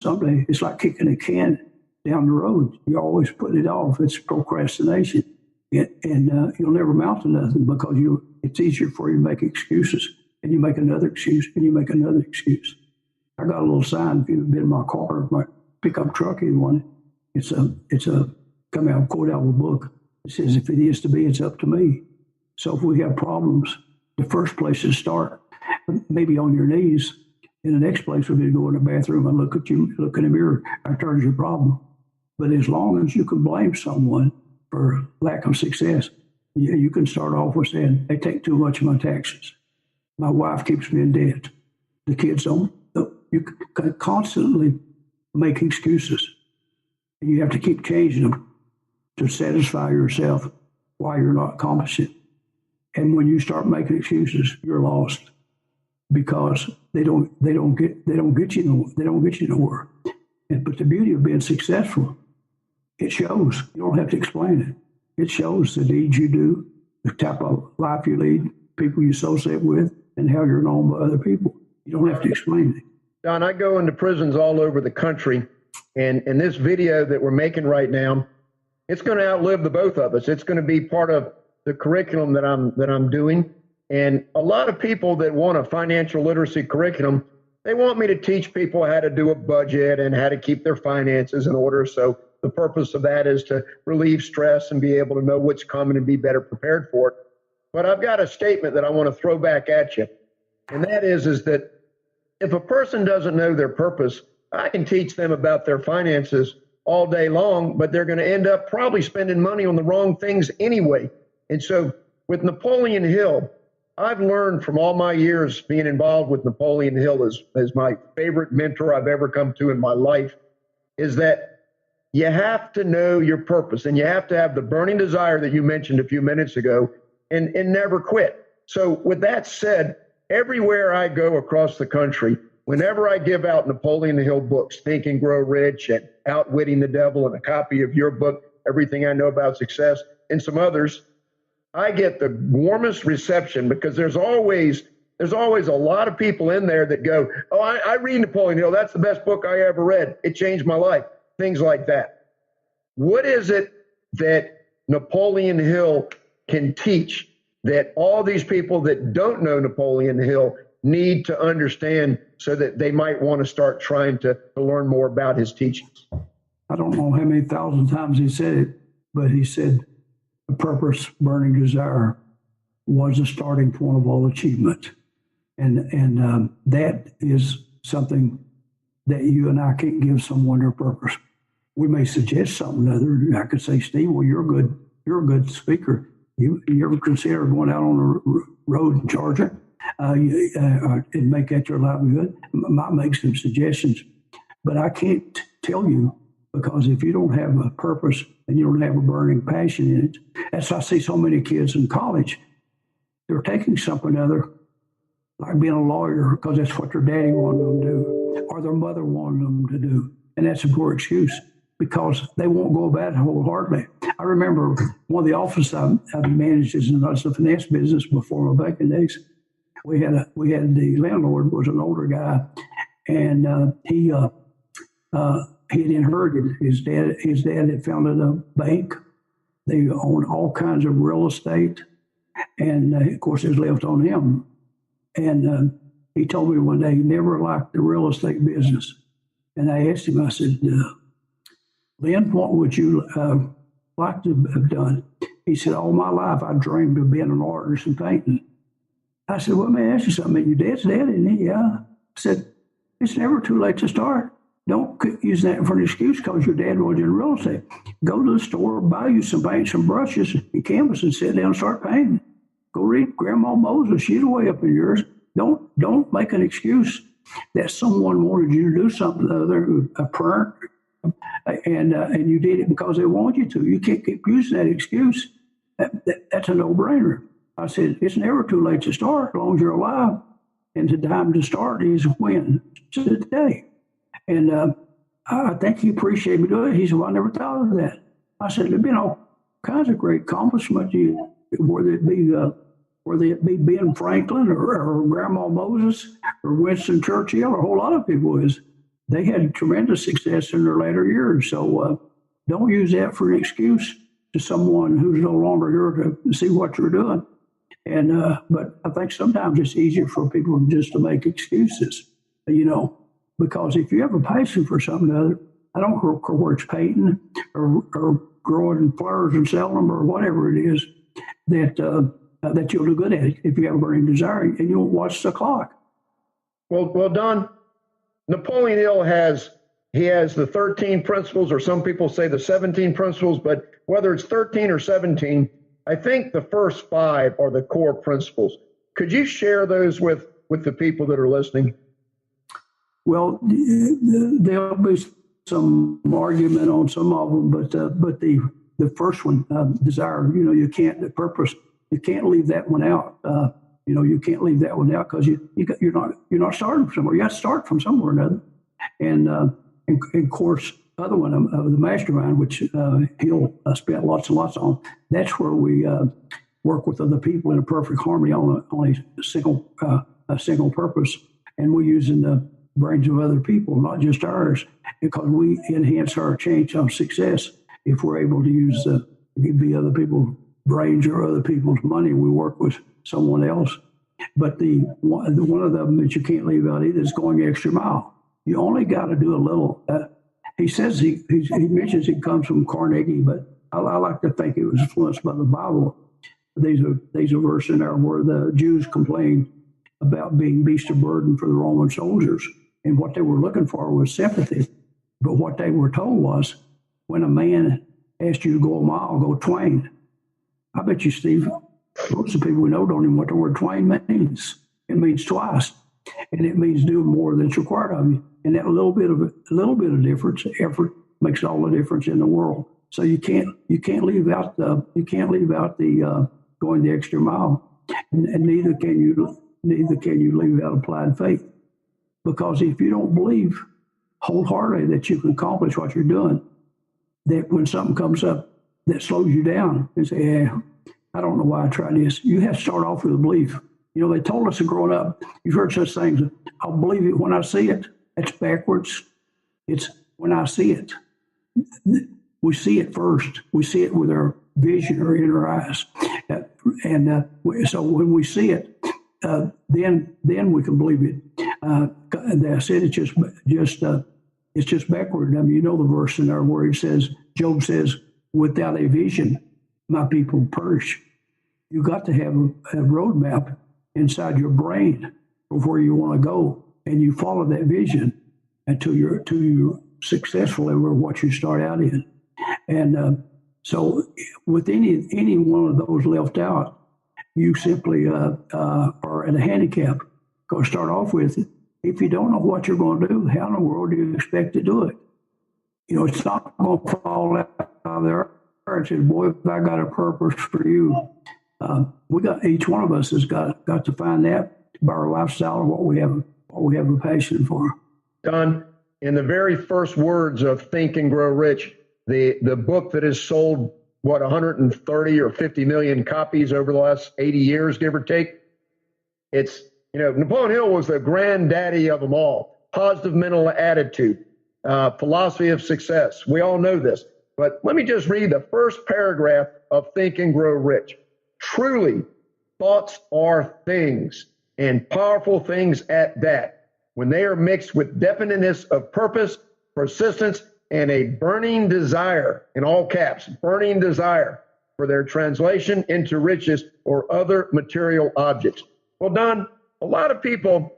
someday. It's like kicking a can down the road. You're always putting it off. It's procrastination. And you'll never amount to nothing because it's easier for you to make excuses. And you make another excuse, and you make another excuse. I got a little sign, if you've been in my car, my pickup truck, you want it. It's a come out, quote out of a book. It says, if it is to be, it's up to me. So if we have problems, the first place to start, maybe on your knees. And the next place would be to go in the bathroom and look in the mirror. That turns your problem. But as long as you can blame someone for lack of success, you can start off with saying, they take too much of my taxes. My wife keeps me in debt. The kids don't. You can constantly make excuses. And you have to keep changing them to satisfy yourself why you're not accomplishing. And when you start making excuses, you're lost because they don't get you nowhere. But the beauty of being successful, it shows. You don't have to explain it. It shows the deeds you do, the type of life you lead, people you associate with, and how you're known by other people. You don't have to explain it. Don, I go into prisons all over the country, and this video that we're making right now, it's going to outlive the both of us. It's going to be part of the curriculum that I'm doing. And a lot of people that want a financial literacy curriculum, they want me to teach people how to do a budget and how to keep their finances in order. So the purpose of that is to relieve stress and be able to know what's coming and be better prepared for it. But I've got a statement that I want to throw back at you. And that is that if a person doesn't know their purpose, I can teach them about their finances all day long, but they're going to end up probably spending money on the wrong things anyway. And so with Napoleon Hill, I've learned from all my years being involved with Napoleon Hill as my favorite mentor I've ever come to in my life, is that you have to know your purpose and you have to have the burning desire that you mentioned a few minutes ago and never quit. So with that said, everywhere I go across the country, whenever I give out Napoleon Hill books, Think and Grow Rich and Outwitting the Devil, and a copy of your book, Everything I Know About Success, and some others, I get the warmest reception because there's always a lot of people in there that go, oh, I read Napoleon Hill. That's the best book I ever read. It changed my life. Things like that. What is it that Napoleon Hill can teach that all these people that don't know Napoleon Hill need to understand so that they might want to start trying to learn more about his teachings? I don't know how many thousand times he said it, but he said the purpose, burning desire was the starting point of all achievement. And that is something that you and I can't give someone their purpose. We may suggest something other. I could say, Steve, well, you're a good speaker. You ever consider going out on the road in Georgia and make that your livelihood? I might make some suggestions, but I can't tell you, because if you don't have a purpose and you don't have a burning passion in it, as I see so many kids in college, they're taking something other, like being a lawyer, because that's what their daddy wanted them to do, or their mother wanted them to do, and that's a poor excuse, because they won't go about it wholeheartedly. I remember one of the offices I managed in the finance business before my banking days. We had the landlord was an older guy, and he had inherited his dad. His dad had founded a bank. They owned all kinds of real estate, and of course, it was left on him. And he told me one day he never liked the real estate business. And I asked him, I said, Lynn, what would you like to have done? He said, all my life I dreamed of being an artist and painting. I said, well, let me ask you something. Your dad's dead, isn't he? Yeah. I said, it's never too late to start. Don't use that for an excuse because your dad was in real estate. Go to the store, buy you some paint, some brushes and canvas, and sit down and start painting. Go read Grandma Moses. She's way up in yours. Don't make an excuse that someone wanted you to do something other, a parent, and you did it because they want you to. You can't keep using that excuse. That's a no-brainer. I said, it's never too late to start as long as you're alive. And the time to start is when? Today. And I think he appreciated me doing it. He said, well, I never thought of that. I said, there've been all kinds of great accomplishments, whether it be Ben Franklin or Grandma Moses or Winston Churchill or a whole lot of people is. they had tremendous success in their later years. So don't use that for an excuse to someone who's no longer here to see what you're doing. And but I think sometimes it's easier for people just to make excuses, because if you have a passion for something or other, I don't care where it's painting or growing flowers and selling them or whatever it is, that you'll do good at it if you have a burning desire and you won't watch the clock. Well, Don, Napoleon Hill has the 13 principles, or some people say the 17 principles, but whether it's 13 or 17, I think the first 5 are the core principles. Could you share those with the people that are listening? Well, there'll be some argument on some of them, but the first one, desire, you can't, the purpose, you can't leave that one out. You can't leave that one out because you're not starting from somewhere. You have to start from somewhere or another. And of course, other one of the mastermind, which Hill spent lots and lots on. That's where we work with other people in a perfect harmony on a single purpose, and we're using the brains of other people, not just ours, because we enhance our change of success if we're able to use the other people's brains or other people's money. We work with someone else. But the one of them that you can't leave out either is going the extra mile. You only got to do a little. He says he mentions he comes from Carnegie, but I like to think it was influenced by the Bible. There's a verse in there where the Jews complained about being beast of burden for the Roman soldiers, and what they were looking for was sympathy. But what they were told was, when a man asked you to go a mile, go twain. I bet you, Steve, most of the people we know don't even know what the word twain means. It means twice, and it means doing more than's required of you. And that little bit of difference, effort, makes all the difference in the world. So you can't leave out the going the extra mile, and neither can you leave out applied faith, because if you don't believe wholeheartedly that you can accomplish what you're doing, that when something comes up that slows you down and say, "Yeah, I don't know why I tried this," you have to start off with a belief. They told us growing up, you've heard such things, "I'll believe it when I see it." That's backwards. It's when I see it. We see it first. We see it with our vision or in our eyes. So when we see it, then we can believe it. I said it's just backward. I mean, the verse in there where it says, Job says, "Without a vision, my people perish." You got to have a roadmap inside your brain of where you want to go, and you follow that vision until you're successful over what you start out in. And so with any one of those left out, you simply are at a handicap. Go start off with it. If you don't know what you're going to do, how in the world do you expect to do it? It's not going to fall out of there and say, "Boy, if I got a purpose for you." Each one of us has got to find that by our lifestyle and what we have a passion for. Don, in the very first words of Think and Grow Rich, the book that has sold 130 or 50 million copies over the last 80 years, give or take. It's Napoleon Hill was the granddaddy of them all. Positive mental attitude, philosophy of success. We all know this, but let me just read the first paragraph of Think and Grow Rich. Truly, thoughts are things, and powerful things at that, when they are mixed with definiteness of purpose, persistence, and a burning desire, in all caps, burning desire for their translation into riches or other material objects. Well, Don, a lot of people,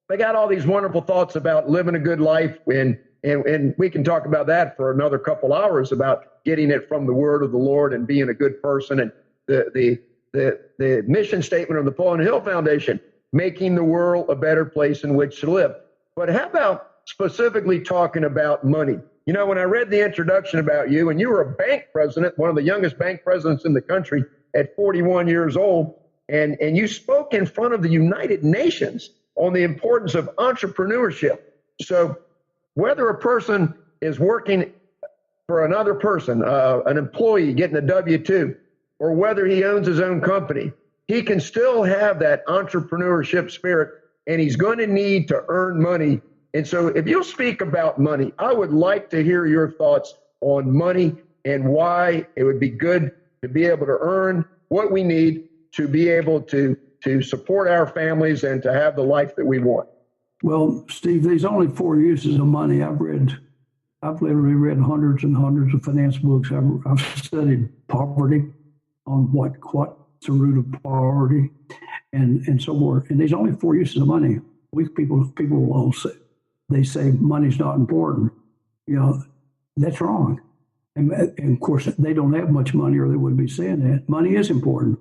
they got all these wonderful thoughts about living a good life, and we can talk about that for another couple hours, about getting it from the word of the Lord and being a good person. And the mission statement of the Napoleon Hill Foundation, making the world a better place in which to live. But how about specifically talking about money? When I read the introduction about you, and you were a bank president, one of the youngest bank presidents in the country at 41 years old, and you spoke in front of the United Nations on the importance of entrepreneurship. So whether a person is working for another person, an employee getting a W-2, or whether he owns his own company, he can still have that entrepreneurship spirit, and he's going to need to earn money And so if you'll speak about money, I would like to hear your thoughts on money and why it would be good to be able to earn what we need to be able to support our families and to have the life that we want. Well, Steve, there's only four uses of money. I've literally read hundreds and hundreds of finance books. I've studied poverty, on what's the root of poverty, and so forth. And there's only four uses of money. People will say money's not important. That's wrong. And of course, they don't have much money, or they wouldn't be saying that. Money is important.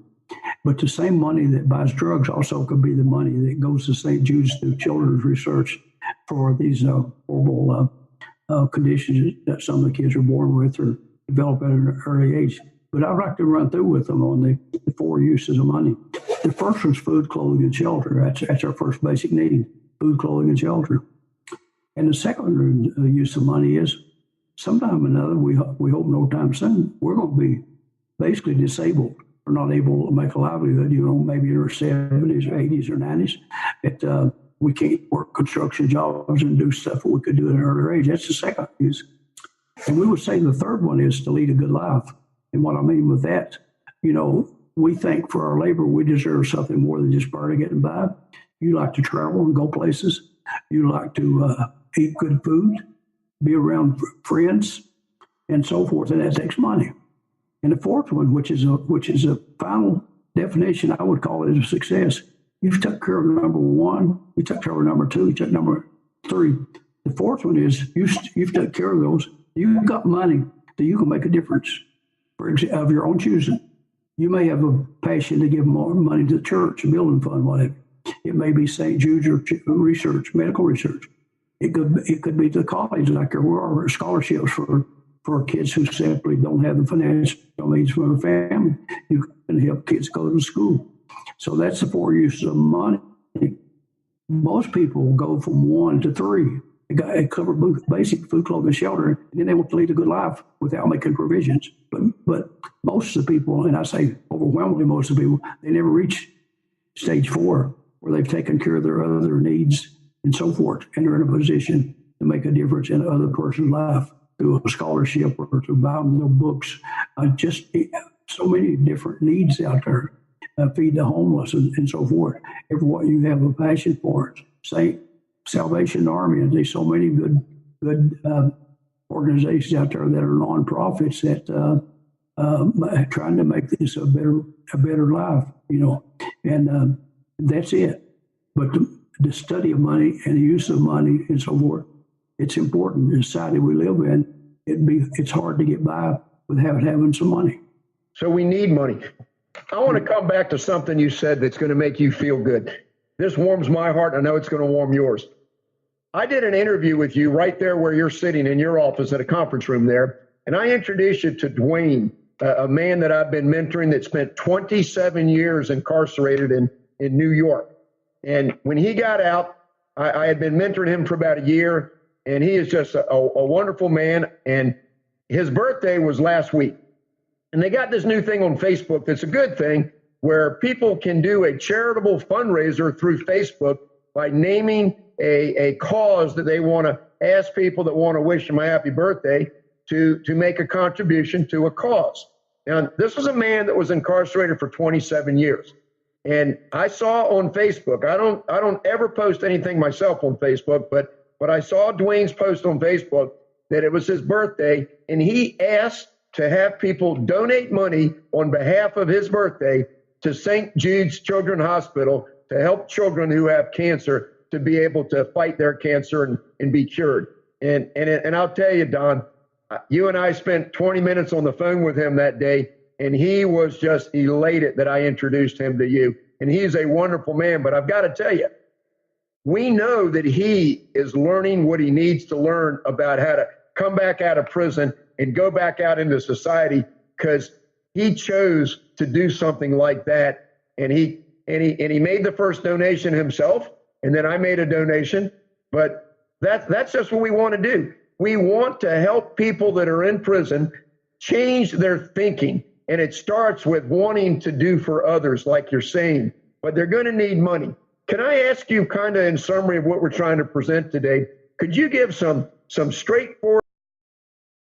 But the same money that buys drugs also could be the money that goes to St. Jude's to children's research for these horrible conditions that some of the kids are born with or develop at an early age. But I'd like to run through with them on the four uses of money. The first one's food, clothing, and shelter. That's our first basic need, food, clothing, and shelter. And the second use of money is sometime or another, we hope no time soon, we're going to be basically disabled. We're not able to make a livelihood, maybe in our 70s or 80s or 90s. We can't work construction jobs and do stuff that we could do at an earlier age. That's the second use. And we would say the third one is to lead a good life. And what I mean with that, we think for our labor, we deserve something more than just barely getting by. You like to travel and go places. You like to eat good food, be around friends, and so forth. And that takes money. And the fourth one, which is a final definition, I would call it a success. You've took care of number one, you took care of number two, you took number three. The fourth one is you've taken care of those. You've got money that you can make a difference, for example, of your own choosing. You may have a passion to give more money to the church, a building fund, whatever. It may be St. Jude's or research, medical research. It could be the college, like there are scholarships for kids who simply don't have the financial means for their family. You can help kids go to school. So that's the four uses of money. Most people go from one to three. They cover basic food, clothing, and shelter, and then they want to lead a good life without making provisions. But most of the people, and I say overwhelmingly most of the people, they never reach stage four, where they've taken care of their other needs and so forth, and they're in a position to make a difference in another person's life through a scholarship or to buy them their books. Just so many different needs out there. Feed the homeless and so forth. Every what you have a passion for it. Say Salvation Army, and there's so many good organizations out there that are nonprofits that trying to make this a better life, and that's it. But the study of money and the use of money and so forth, it's important. The society we live in, it's hard to get by without having some money. So we need money. I want to come back to something you said that's going to make you feel good. This warms my heart. I know it's going to warm yours. I did an interview with you right there where you're sitting in your office at a conference room there, and I introduced you to Dwayne, a man that I've been mentoring that spent 27 years incarcerated in New York. And when he got out, I had been mentoring him for about a year, and he is just a wonderful man. And his birthday was last week. And they got this new thing on Facebook that's a good thing, where people can do a charitable fundraiser through Facebook by naming a cause that they want to ask people that want to wish him a happy birthday to make a contribution to a cause. Now, this was a man that was incarcerated for 27 years. And I saw on Facebook, I don't ever post anything myself on Facebook, but I saw Dwayne's post on Facebook that it was his birthday, and he asked to have people donate money on behalf of his birthday to St. Jude's Children's Hospital to help children who have cancer to be able to fight their cancer and be cured. And I'll tell you, Don, you and I spent 20 minutes on the phone with him that day, and he was just elated that I introduced him to you. And he's a wonderful man, but I've got to tell you, we know that he is learning what he needs to learn about how to come back out of prison and go back out into society, because he chose to do something like that. And he made the first donation himself, and then I made a donation. But that's just what we want to do. We want to help people that are in prison change their thinking. And it starts with wanting to do for others, like you're saying, but they're going to need money. Can I ask you, kind of in summary of what we're trying to present today, Could you give some straightforward